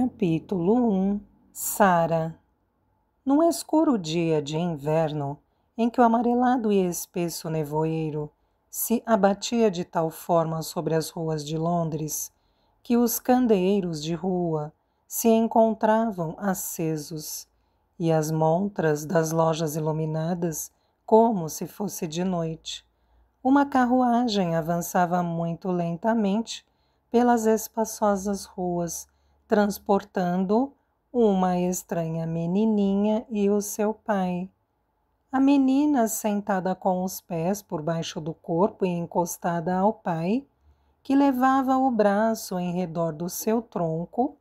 Capítulo 1. Sara. Num escuro dia de inverno, em que o amarelado e espesso nevoeiro se abatia de tal forma sobre as ruas de Londres, que os candeeiros de rua se encontravam acesos, e as montras das lojas iluminadas como se fosse de noite, uma carruagem avançava muito lentamente pelas espaçosas ruas, transportando uma estranha menininha e o seu pai. A menina, sentada com os pés por baixo do corpo e encostada ao pai, que levava o braço em redor do seu tronco,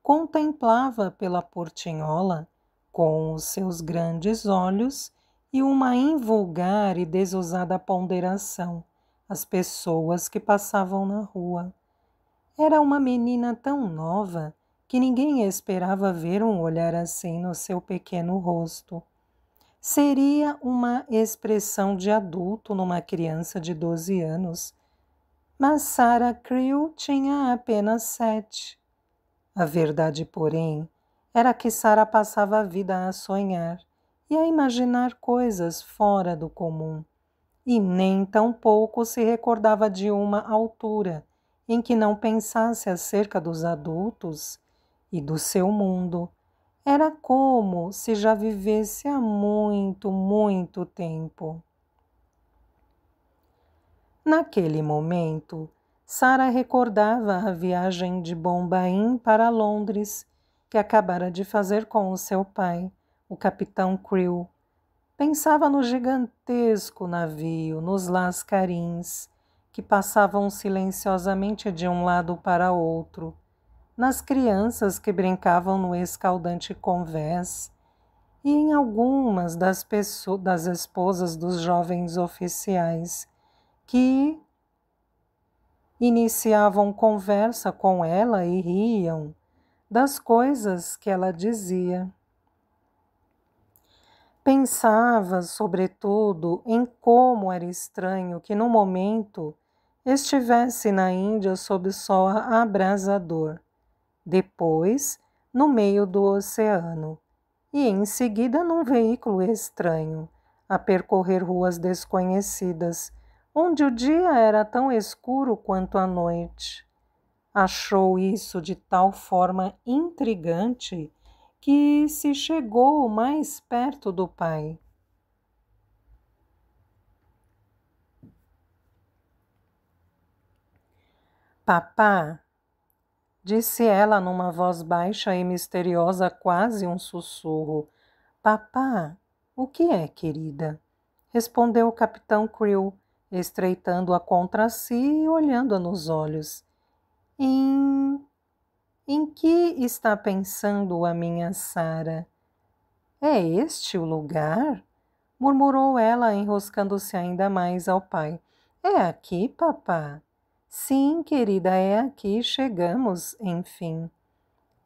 contemplava pela portinhola, com os seus grandes olhos e uma invulgar e desusada ponderação, as pessoas que passavam na rua. Era uma menina tão nova que ninguém esperava ver um olhar assim no seu pequeno rosto. Seria uma expressão de adulto numa criança de 12 anos, mas Sarah Creel tinha apenas 7. A verdade, porém, era que Sarah passava a vida a sonhar e a imaginar coisas fora do comum, e nem tampouco se recordava de uma altura em que não pensasse acerca dos adultos e do seu mundo. Era como se já vivesse há muito, muito tempo. Naquele momento, Sarah recordava a viagem de Bombaim para Londres, que acabara de fazer com o seu pai, o capitão Creel. Pensava no gigantesco navio, nos lascarins, que passavam silenciosamente de um lado para outro, nas crianças que brincavam no escaldante convés e em algumas das esposas dos jovens oficiais que iniciavam conversa com ela e riam das coisas que ela dizia. Pensava, sobretudo, em como era estranho que, no momento, estivesse na Índia sob o sol abrasador, depois, no meio do oceano, e em seguida num veículo estranho, a percorrer ruas desconhecidas, onde o dia era tão escuro quanto a noite. Achou isso de tal forma intrigante que se chegou mais perto do pai. Papá, disse ela numa voz baixa e misteriosa, quase um sussurro. Papá, o que é, querida? Respondeu o capitão Creel, estreitando-a contra si e olhando-a nos olhos. Em que está pensando a minha Sara? É este o lugar? Murmurou ela, enroscando-se ainda mais ao pai. É aqui, papá? Sim, querida, é aqui, chegamos, enfim.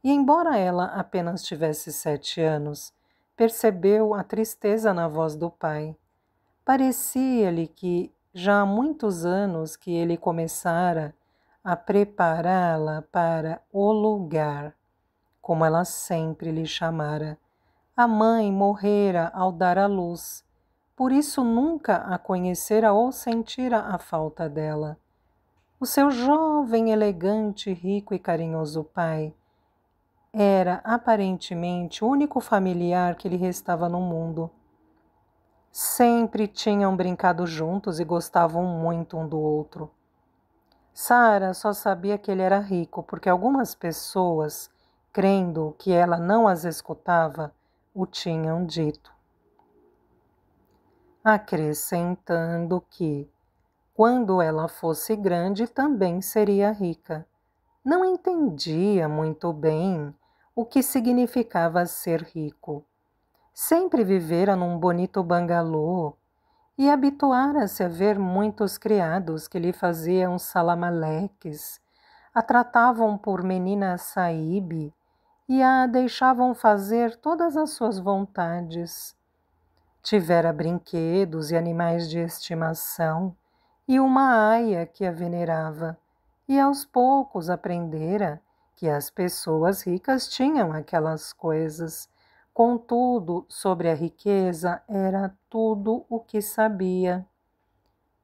E embora ela apenas tivesse 7 anos, percebeu a tristeza na voz do pai. Parecia-lhe que já há muitos anos que ele começara a prepará-la para o lugar, como ela sempre lhe chamara. A mãe morrera ao dar à luz, por isso nunca a conhecera ou sentira a falta dela. O seu jovem, elegante, rico e carinhoso pai era aparentemente o único familiar que lhe restava no mundo. Sempre tinham brincado juntos e gostavam muito um do outro. Sara só sabia que ele era rico porque algumas pessoas, crendo que ela não as escutava, o tinham dito. Acrescentando que, quando ela fosse grande, também seria rica. Não entendia muito bem o que significava ser rico. Sempre vivera num bonito bangalô e habituara-se a ver muitos criados que lhe faziam salamaleques, a tratavam por menina saíbe e a deixavam fazer todas as suas vontades. Tivera brinquedos e animais de estimação e uma aia que a venerava, e aos poucos aprendera que as pessoas ricas tinham aquelas coisas. Contudo, sobre a riqueza era tudo o que sabia.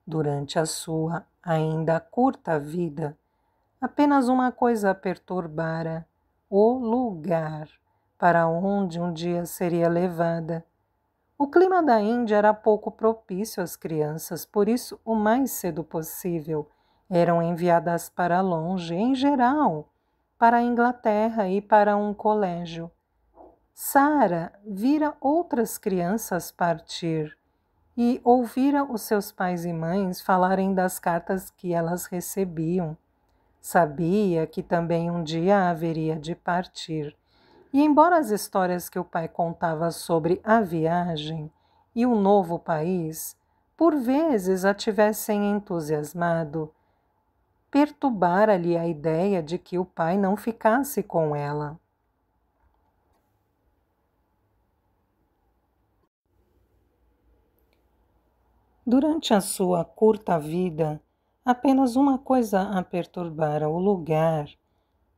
Durante a sua ainda curta vida, apenas uma coisa a perturbara: o lugar para onde um dia seria levada. O clima da Índia era pouco propício às crianças, por isso, o mais cedo possível, eram enviadas para longe, em geral, para a Inglaterra e para um colégio. Sara vira outras crianças partir e ouvira os seus pais e mães falarem das cartas que elas recebiam. Sabia que também um dia haveria de partir. E embora as histórias que o pai contava sobre a viagem e o novo país, por vezes a tivessem entusiasmado, perturbara-lhe a ideia de que o pai não ficasse com ela. Durante a sua curta vida, apenas uma coisa a perturbara: o lugar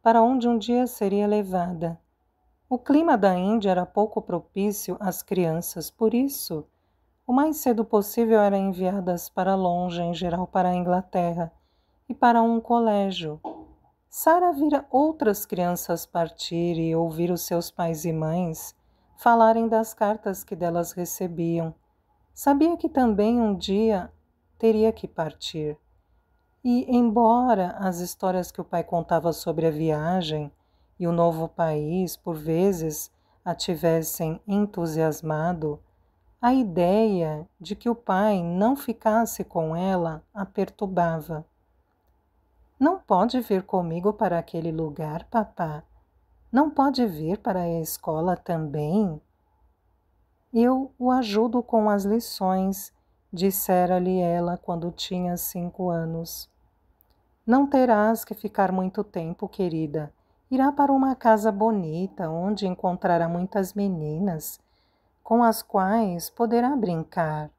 para onde um dia seria levada. O clima da Índia era pouco propício às crianças, por isso, o mais cedo possível eram enviadas para longe, em geral para a Inglaterra, e para um colégio. Sara vira outras crianças partir e ouvir os seus pais e mães falarem das cartas que delas recebiam. Sabia que também um dia teria que partir. E, embora as histórias que o pai contava sobre a viagem e o novo país, por vezes, a tivessem entusiasmado, a ideia de que o pai não ficasse com ela a perturbava. Não pode vir comigo para aquele lugar, papá? Não pode vir para a escola também? Eu o ajudo com as lições, dissera-lhe ela quando tinha 5 anos. Não terás que ficar muito tempo, querida. Irá para uma casa bonita, onde encontrará muitas meninas, com as quais poderá brincar.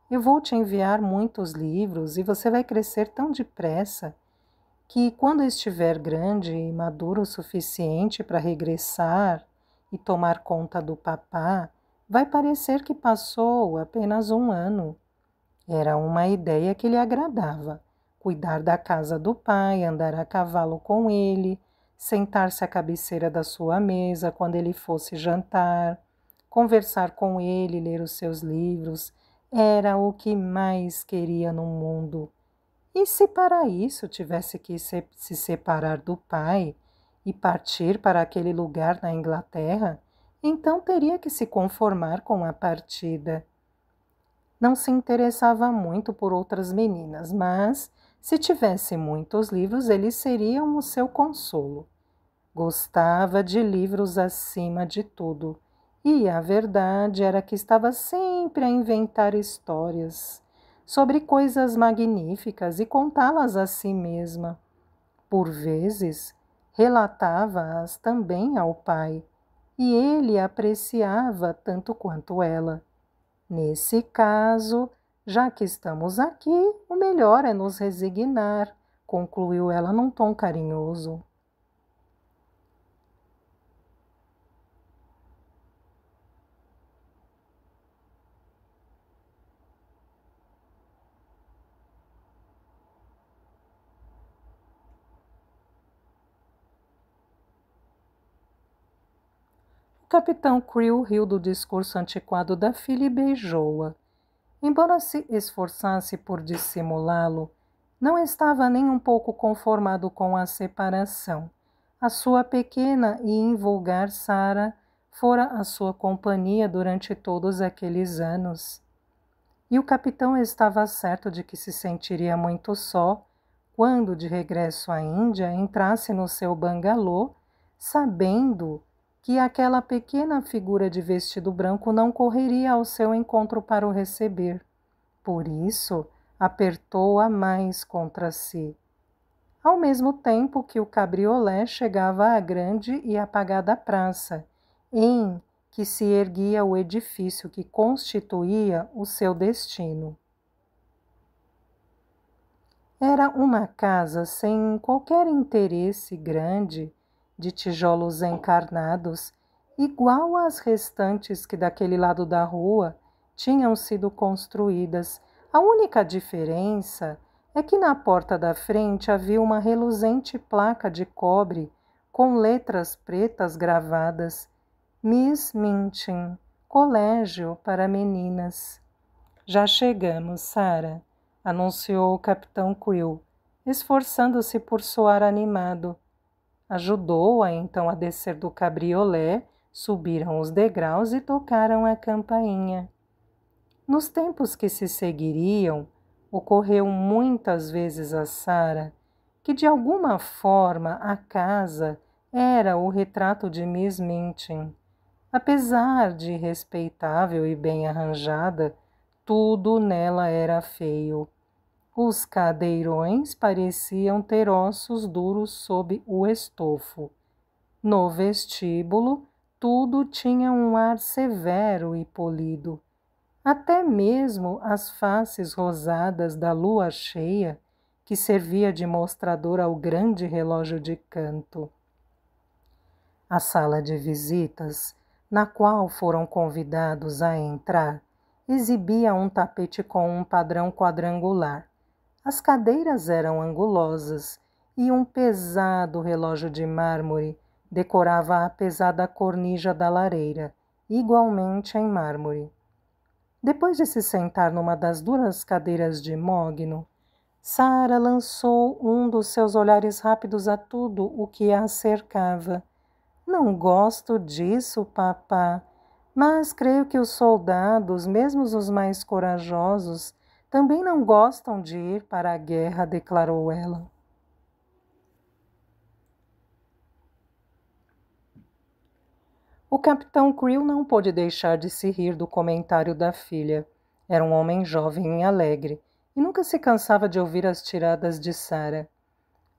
Eu vou te enviar muitos livros e você vai crescer tão depressa que, quando estiver grande e maduro o suficiente para regressar e tomar conta do papá, vai parecer que passou apenas 1 ano. Era uma ideia que lhe agradava: cuidar da casa do pai, andar a cavalo com ele, sentar-se à cabeceira da sua mesa quando ele fosse jantar, conversar com ele, ler os seus livros. Era o que mais queria no mundo. E se para isso tivesse que se separar do pai e partir para aquele lugar na Inglaterra, então teria que se conformar com a partida. Não se interessava muito por outras meninas, mas, se tivesse muitos livros, eles seriam o seu consolo. Gostava de livros acima de tudo, e a verdade era que estava sempre a inventar histórias sobre coisas magníficas e contá-las a si mesma. Por vezes, relatava-as também ao pai, e ele apreciava tanto quanto ela. Nesse caso, já que estamos aqui, o melhor é nos resignar, concluiu ela num tom carinhoso. O capitão Crew riu do discurso antiquado da filha e beijou-a. Embora se esforçasse por dissimulá-lo, não estava nem um pouco conformado com a separação. A sua pequena e invulgar Sara fora a sua companhia durante todos aqueles anos. E o capitão estava certo de que se sentiria muito só quando, de regresso à Índia, entrasse no seu bangalô, sabendo que aquela pequena figura de vestido branco não correria ao seu encontro para o receber. Por isso, apertou-a mais contra si. Ao mesmo tempo que o cabriolé chegava à grande e apagada praça, em que se erguia o edifício que constituía o seu destino. Era uma casa sem qualquer interesse grande de tijolos encarnados, igual às restantes que daquele lado da rua tinham sido construídas. A única diferença é que na porta da frente havia uma reluzente placa de cobre com letras pretas gravadas: Miss Minchin, Colégio para Meninas. Já chegamos, Sarah, anunciou o Capitão Krill, esforçando-se por soar animado. Ajudou-a então a descer do cabriolé, subiram os degraus e tocaram a campainha. Nos tempos que se seguiriam, ocorreu muitas vezes a Sarah que de alguma forma a casa era o retrato de Miss Minchin. Apesar de respeitável e bem arranjada, tudo nela era feio. Os cadeirões pareciam ter ossos duros sob o estofo. No vestíbulo, tudo tinha um ar severo e polido. Até mesmo as faces rosadas da lua cheia, que servia de mostrador ao grande relógio de canto. A sala de visitas, na qual foram convidados a entrar, exibia um tapete com um padrão quadrangular. As cadeiras eram angulosas e um pesado relógio de mármore decorava a pesada cornija da lareira, igualmente em mármore. Depois de se sentar numa das duras cadeiras de mogno, Sarah lançou um dos seus olhares rápidos a tudo o que a cercava. Não gosto disso, papá, mas creio que os soldados, mesmo os mais corajosos, também não gostam de ir para a guerra, declarou ela. O capitão Krill não pôde deixar de se rir do comentário da filha. Era um homem jovem e alegre, e nunca se cansava de ouvir as tiradas de Sarah.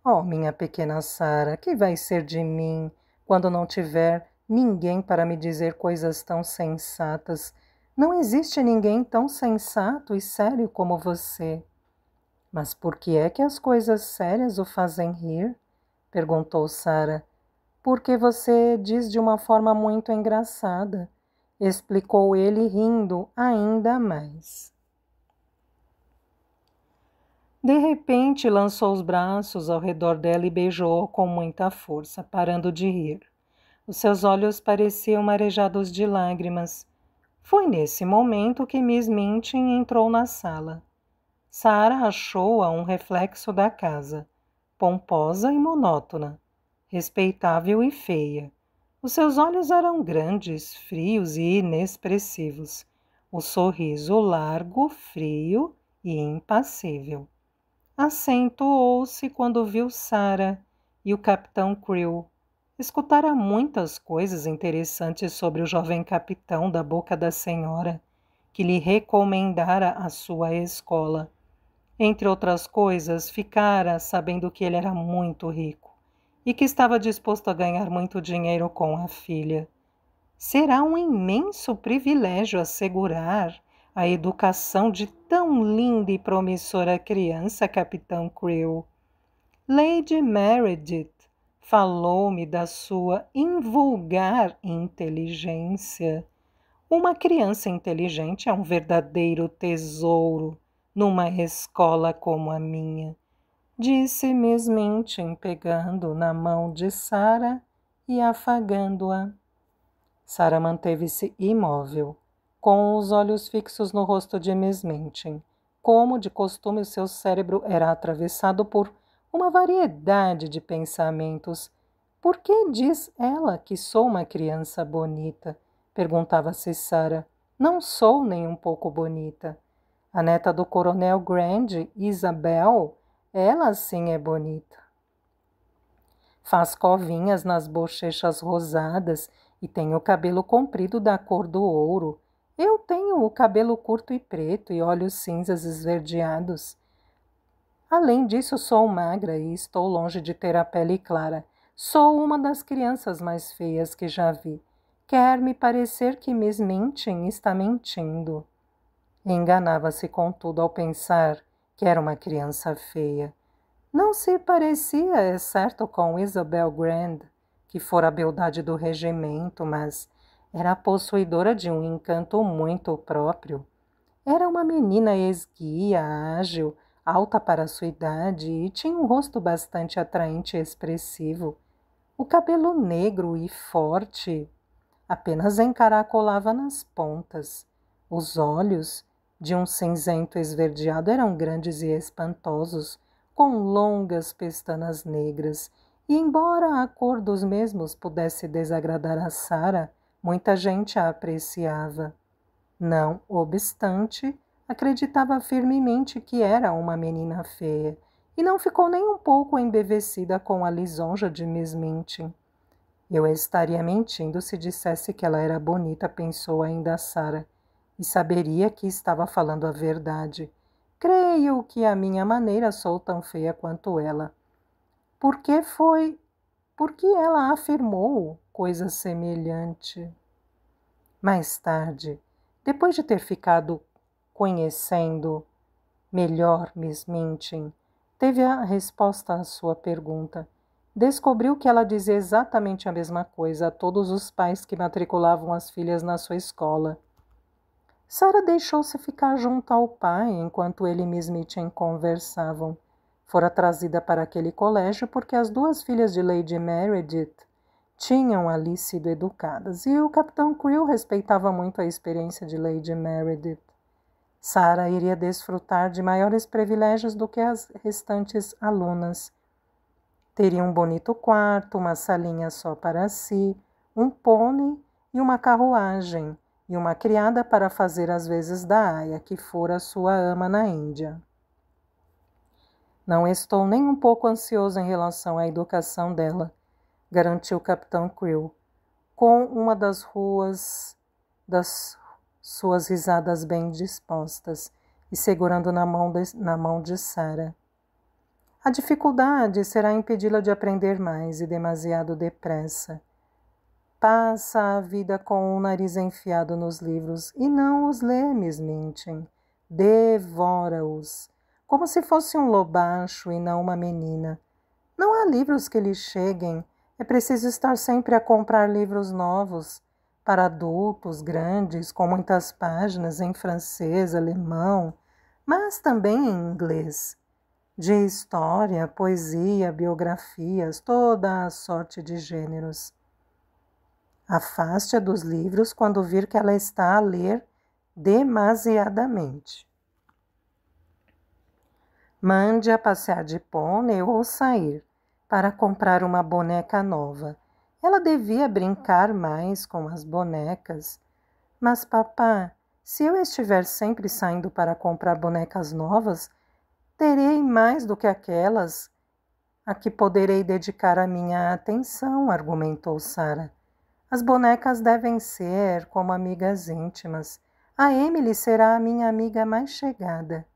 Oh, minha pequena Sarah, que vai ser de mim quando não tiver ninguém para me dizer coisas tão sensatas? Não existe ninguém tão sensato e sério como você. Mas por que é que as coisas sérias o fazem rir? Perguntou Sarah. Porque você diz de uma forma muito engraçada, explicou ele rindo ainda mais. De repente, lançou os braços ao redor dela e beijou-a com muita força, parando de rir. Os seus olhos pareciam marejados de lágrimas. Foi nesse momento que Miss Minchin entrou na sala. Sarah achou-a um reflexo da casa, pomposa e monótona, respeitável e feia. Os seus olhos eram grandes, frios e inexpressivos. O sorriso largo, frio e impassível. Acentuou-se quando viu Sarah e o capitão Krill. Escutara muitas coisas interessantes sobre o jovem capitão da boca da senhora, que lhe recomendara a sua escola. Entre outras coisas, ficara sabendo que ele era muito rico e que estava disposto a ganhar muito dinheiro com a filha. Será um imenso privilégio assegurar a educação de tão linda e promissora criança, capitão Krill. Lady Meredith falou-me da sua invulgar inteligência. Uma criança inteligente é um verdadeiro tesouro numa escola como a minha, disse Miss Minchin, pegando na mão de Sarah e afagando-a. Sarah manteve-se imóvel, com os olhos fixos no rosto de Miss Minchin. Como de costume, o seu cérebro era atravessado por uma variedade de pensamentos. Por que diz ela que sou uma criança bonita? Perguntava-se Sarah. Não sou nem um pouco bonita. A neta do coronel Grande, Isabel, ela sim é bonita. Faz covinhas nas bochechas rosadas e tem o cabelo comprido da cor do ouro. Eu tenho o cabelo curto e preto e olhos cinzas esverdeados. Além disso, sou magra e estou longe de ter a pele clara. Sou uma das crianças mais feias que já vi. Quer me parecer que Miss Minchin está mentindo. Enganava-se, contudo, ao pensar que era uma criança feia. Não se parecia, é certo, com Isabel Grande, que fora a beldade do regimento, mas era possuidora de um encanto muito próprio. Era uma menina esguia, ágil, alta para sua idade e tinha um rosto bastante atraente e expressivo. O cabelo negro e forte apenas encaracolava nas pontas. Os olhos, de um cinzento esverdeado, eram grandes e espantosos, com longas pestanas negras, e embora a cor dos mesmos pudesse desagradar a Sarah, muita gente a apreciava. Não obstante, acreditava firmemente que era uma menina feia, e não ficou nem um pouco embevecida com a lisonja de Miss Minchin. Eu estaria mentindo se dissesse que ela era bonita, pensou ainda Sarah, e saberia que estava falando a verdade. Creio que à minha maneira sou tão feia quanto ela. Por que ela afirmou coisa semelhante? Mais tarde, depois de ter ficado conhecendo melhor Miss Minchin, teve a resposta à sua pergunta. Descobriu que ela dizia exatamente a mesma coisa a todos os pais que matriculavam as filhas na sua escola. Sarah deixou-se ficar junto ao pai enquanto ele e Miss Minchin conversavam. Fora trazida para aquele colégio porque as duas filhas de Lady Meredith tinham ali sido educadas e o Capitão Crewe respeitava muito a experiência de Lady Meredith. Sarah iria desfrutar de maiores privilégios do que as restantes alunas. Teria um bonito quarto, uma salinha só para si, um pônei e uma carruagem, e uma criada para fazer as vezes da aia, que fora sua ama na Índia. Não estou nem um pouco ansioso em relação à educação dela, garantiu o Capitão Crewe, com uma das suas risadas bem dispostas e segurando na mão de Sarah. A dificuldade será impedi-la de aprender mais e demasiado depressa. Passa a vida com o nariz enfiado nos livros e não os lê, Miss Minchin. Devora-os, como se fosse um lobacho e não uma menina. Não há livros que lhe cheguem. É preciso estar sempre a comprar livros novos, para adultos, grandes, com muitas páginas, em francês, alemão, mas também em inglês. De história, poesia, biografias, toda a sorte de gêneros. Afaste-a dos livros quando vir que ela está a ler demasiadamente. Mande-a passear de pônei ou sair para comprar uma boneca nova. Ela devia brincar mais com as bonecas. Mas, papá, se eu estiver sempre saindo para comprar bonecas novas, terei mais do que aquelas a que poderei dedicar a minha atenção, argumentou Sarah. As bonecas devem ser como amigas íntimas. A Emily será a minha amiga mais chegada.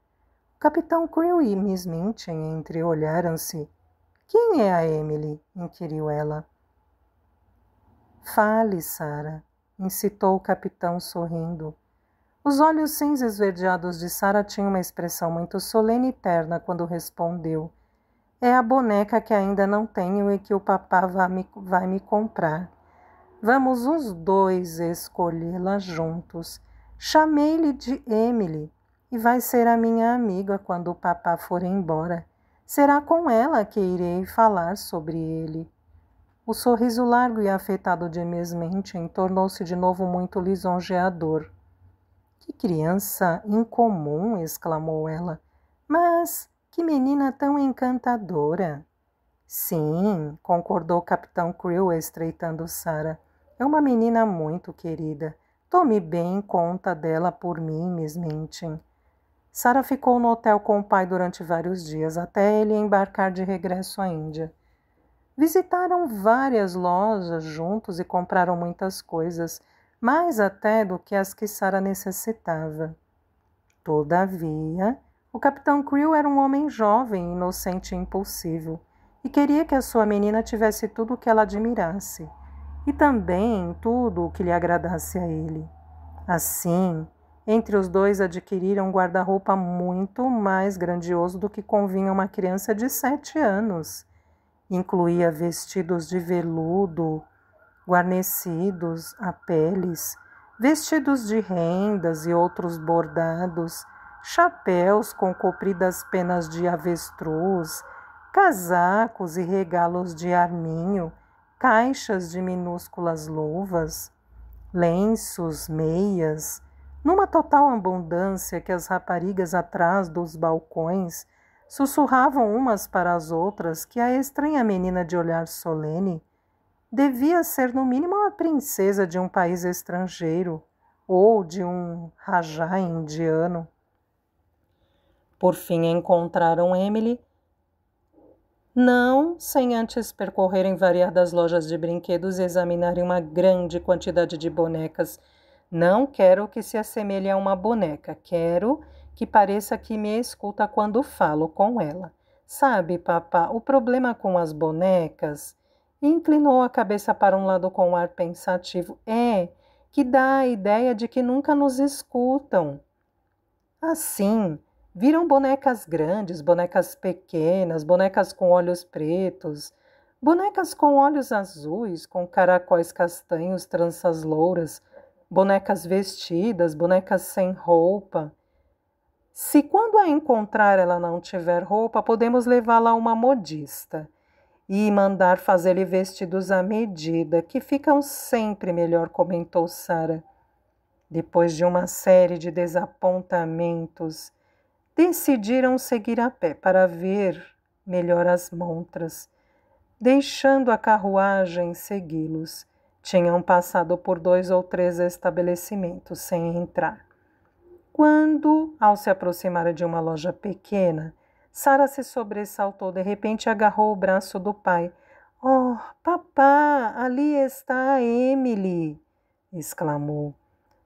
O Capitão Crewe e Miss Minchin entreolharam-se. Quem é a Emily? Inquiriu ela. Fale, Sarah, incitou o capitão sorrindo. Os olhos cinza esverdeados de Sarah tinham uma expressão muito solene e terna quando respondeu. É a boneca que ainda não tenho e que o papá vai me comprar. Vamos os dois escolhê-la juntos. Chamei-lhe de Emily e vai ser a minha amiga quando o papá for embora. Será com ela que irei falar sobre ele. O sorriso largo e afetado de Miss Minchin tornou-se de novo muito lisonjeador. Que criança incomum, exclamou ela. Mas que menina tão encantadora. Sim, concordou o Capitão Crewe, estreitando Sarah. É uma menina muito querida. Tome bem conta dela por mim, Miss Minchin. Sarah ficou no hotel com o pai durante vários dias, até ele embarcar de regresso à Índia. Visitaram várias lojas juntos e compraram muitas coisas, mais até do que as que Sarah necessitava. Todavia, o Capitão Crewe era um homem jovem, inocente e impulsivo, e queria que a sua menina tivesse tudo o que ela admirasse, e também tudo o que lhe agradasse a ele. Assim, entre os dois adquiriram um guarda-roupa muito mais grandioso do que convinha uma criança de 7 anos, Incluía vestidos de veludo, guarnecidos a peles, vestidos de rendas e outros bordados, chapéus com compridas penas de avestruz, casacos e regalos de arminho, caixas de minúsculas luvas, lenços, meias, numa total abundância que as raparigas atrás dos balcões sussurravam umas para as outras que a estranha menina de olhar solene devia ser no mínimo a princesa de um país estrangeiro ou de um rajá indiano. Por fim encontraram Emily, não sem antes percorrerem variadas lojas de brinquedos e examinarem uma grande quantidade de bonecas. Não quero que se assemelhe a uma boneca, quero que pareça que me escuta quando falo com ela. Sabe, papá, o problema com as bonecas, e inclinou a cabeça para um lado com um ar pensativo, é que dá a ideia de que nunca nos escutam. Assim, viram bonecas grandes, bonecas pequenas, bonecas com olhos pretos, bonecas com olhos azuis, com caracóis castanhos, tranças louras, bonecas vestidas, bonecas sem roupa. Se quando a encontrar ela não tiver roupa, podemos levá-la a uma modista e mandar fazer-lhe vestidos à medida, que ficam sempre melhor, comentou Sara. Depois de uma série de desapontamentos, decidiram seguir a pé para ver melhor as montras, deixando a carruagem segui-los. Tinham passado por 2 ou 3 estabelecimentos sem entrar. Quando, ao se aproximar de uma loja pequena, Sara se sobressaltou. De repente agarrou o braço do pai. — Oh, papá, ali está a Emily! Exclamou.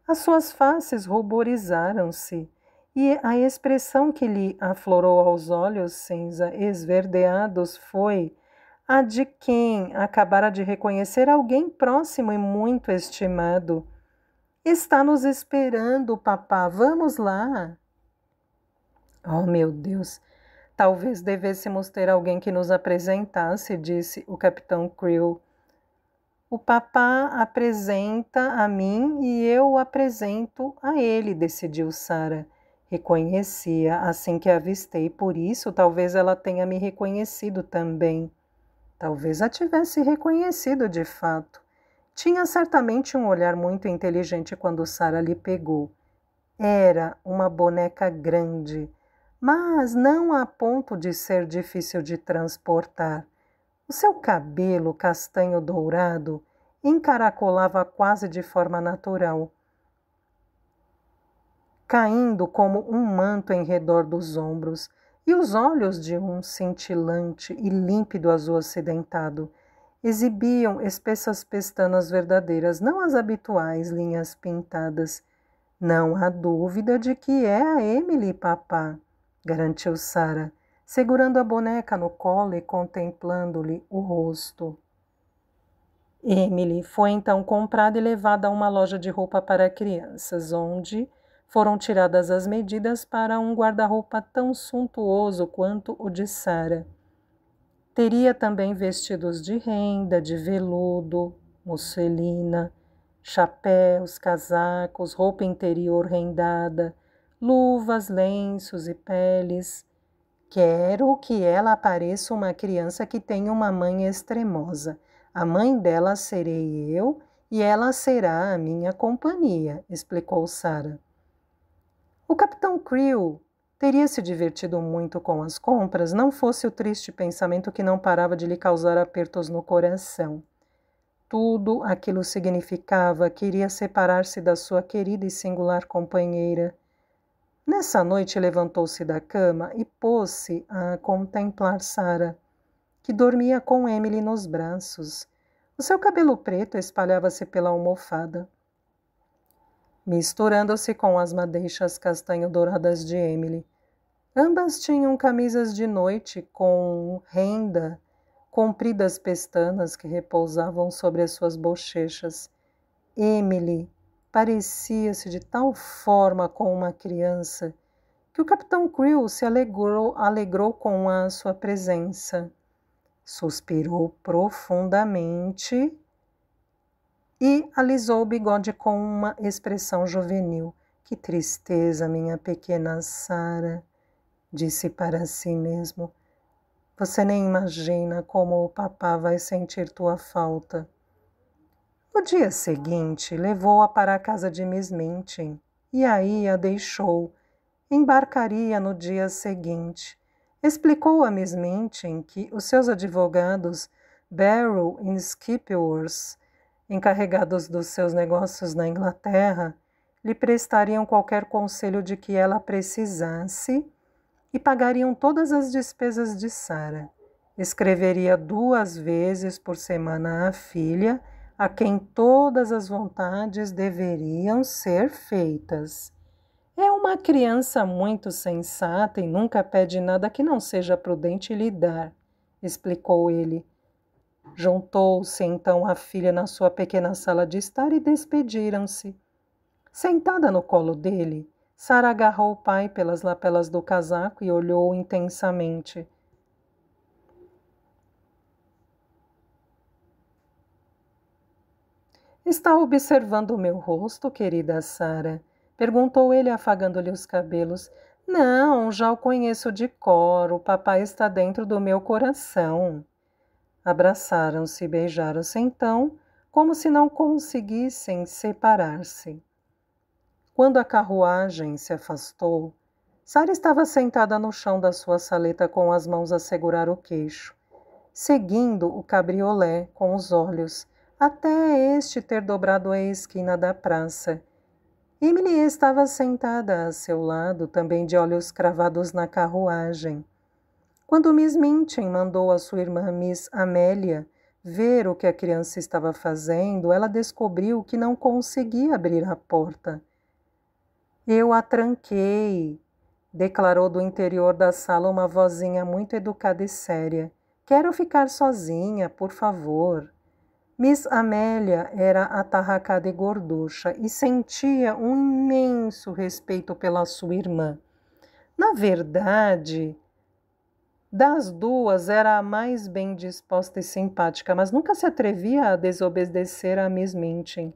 As suas faces ruborizaram-se e a expressão que lhe aflorou aos olhos cinza esverdeados foi a de quem acabara de reconhecer alguém próximo e muito estimado. — Está nos esperando, papá. Vamos lá. Oh, meu Deus! Talvez devêssemos ter alguém que nos apresentasse, disse o capitão Creel. O papá apresenta a mim e eu o apresento a ele, decidiu Sara. Reconhecia assim que a avistei, por isso talvez ela tenha me reconhecido também. Talvez a tivesse reconhecido de fato. Tinha certamente um olhar muito inteligente quando Sara lhe pegou. Era uma boneca grande, mas não a ponto de ser difícil de transportar. O seu cabelo castanho dourado encaracolava quase de forma natural, caindo como um manto em redor dos ombros, e os olhos de um cintilante e límpido azul acidentado exibiam espessas pestanas verdadeiras, não as habituais linhas pintadas. Não há dúvida de que é a Emily, papá, garantiu Sara, segurando a boneca no colo e contemplando-lhe o rosto. Emily foi então comprada e levada a uma loja de roupa para crianças, onde foram tiradas as medidas para um guarda-roupa tão suntuoso quanto o de Sara. Teria também vestidos de renda, de veludo, musselina, chapéus, casacos, roupa interior rendada, luvas, lenços e peles. Quero que ela pareça uma criança que tem uma mãe extremosa. A mãe dela serei eu e ela será a minha companhia, explicou Sara. O capitão Creel teria se divertido muito com as compras, não fosse o triste pensamento que não parava de lhe causar apertos no coração. Tudo aquilo significava que iria separar-se da sua querida e singular companheira. Nessa noite levantou-se da cama e pôs-se a contemplar Sara, que dormia com Emily nos braços. O seu cabelo preto espalhava-se pela almofada, misturando-se com as madeixas castanho-douradas de Emily. Ambas tinham camisas de noite com renda, compridas pestanas que repousavam sobre as suas bochechas. Emily parecia-se de tal forma com uma criança que o capitão Creel se alegrou com a sua presença. Suspirou profundamente e alisou o bigode com uma expressão juvenil. Que tristeza, minha pequena Sara, disse para si mesmo. Você nem imagina como o papá vai sentir tua falta. No dia seguinte, levou-a para a casa de Miss Minchin e aí a deixou. Embarcaria no dia seguinte. Explicou a Miss Minchin que os seus advogados, Barrow e Skipworth, encarregados dos seus negócios na Inglaterra, lhe prestariam qualquer conselho de que ela precisasse e pagariam todas as despesas de Sara. Escreveria 2 vezes por semana à filha, a quem todas as vontades deveriam ser feitas. É uma criança muito sensata e nunca pede nada que não seja prudente lhe dar, explicou ele. Juntou-se então a filha na sua pequena sala de estar e despediram-se. Sentada no colo dele, Sara agarrou o pai pelas lapelas do casaco e olhou intensamente. Está observando o meu rosto, querida Sara? Perguntou ele, afagando-lhe os cabelos. Não, já o conheço de cor. O papai está dentro do meu coração. Abraçaram-se e beijaram-se então, como se não conseguissem separar-se. Quando a carruagem se afastou, Sara estava sentada no chão da sua saleta com as mãos a segurar o queixo, seguindo o cabriolé com os olhos, até este ter dobrado a esquina da praça. Emily estava sentada a seu lado, também de olhos cravados na carruagem. Quando Miss Minchin mandou a sua irmã Miss Amélia ver o que a criança estava fazendo, ela descobriu que não conseguia abrir a porta. Eu a tranquei, declarou do interior da sala uma vozinha muito educada e séria. Quero ficar sozinha, por favor. Miss Amélia era atarracada e gorducha e sentia um imenso respeito pela sua irmã. Na verdade, das duas era a mais bem disposta e simpática, mas nunca se atrevia a desobedecer a Miss Minchin.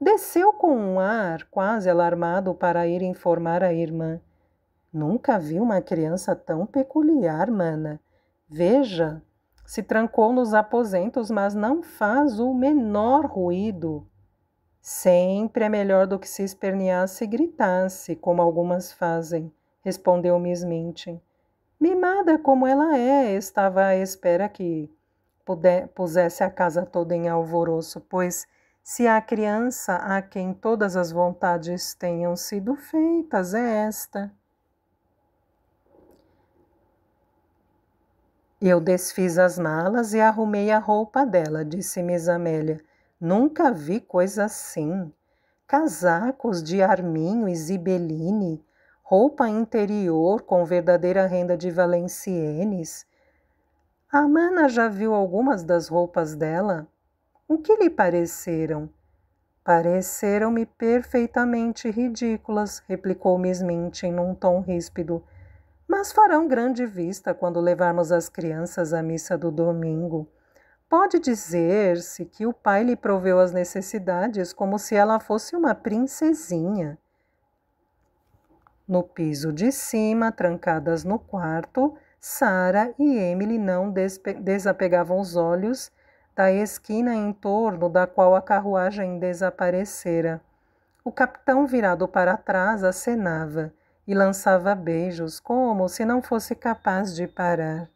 Desceu com um ar quase alarmado para ir informar a irmã. Nunca vi uma criança tão peculiar, mana. Veja, se trancou nos aposentos, mas não faz o menor ruído. Sempre é melhor do que se esperneasse e gritasse, como algumas fazem, respondeu Miss Minchin. Mimada como ela é, estava à espera que pusesse a casa toda em alvoroço, pois se há criança a quem todas as vontades tenham sido feitas, é esta. Eu desfiz as malas e arrumei a roupa dela, disse Miss Amélia. Nunca vi coisa assim. Casacos de arminho e zibeline, roupa interior com verdadeira renda de Valenciennes. A mana já viu algumas das roupas dela? O que lhe pareceram? Pareceram-me perfeitamente ridículas, replicou Miss Minchin num tom ríspido. Mas farão grande vista quando levarmos as crianças à missa do domingo. Pode dizer-se que o pai lhe proveu as necessidades como se ela fosse uma princesinha. No piso de cima, trancadas no quarto, Sara e Emily não desapegavam os olhos da esquina em torno da qual a carruagem desaparecera. O capitão, virado para trás, acenava e lançava beijos, como se não fosse capaz de parar.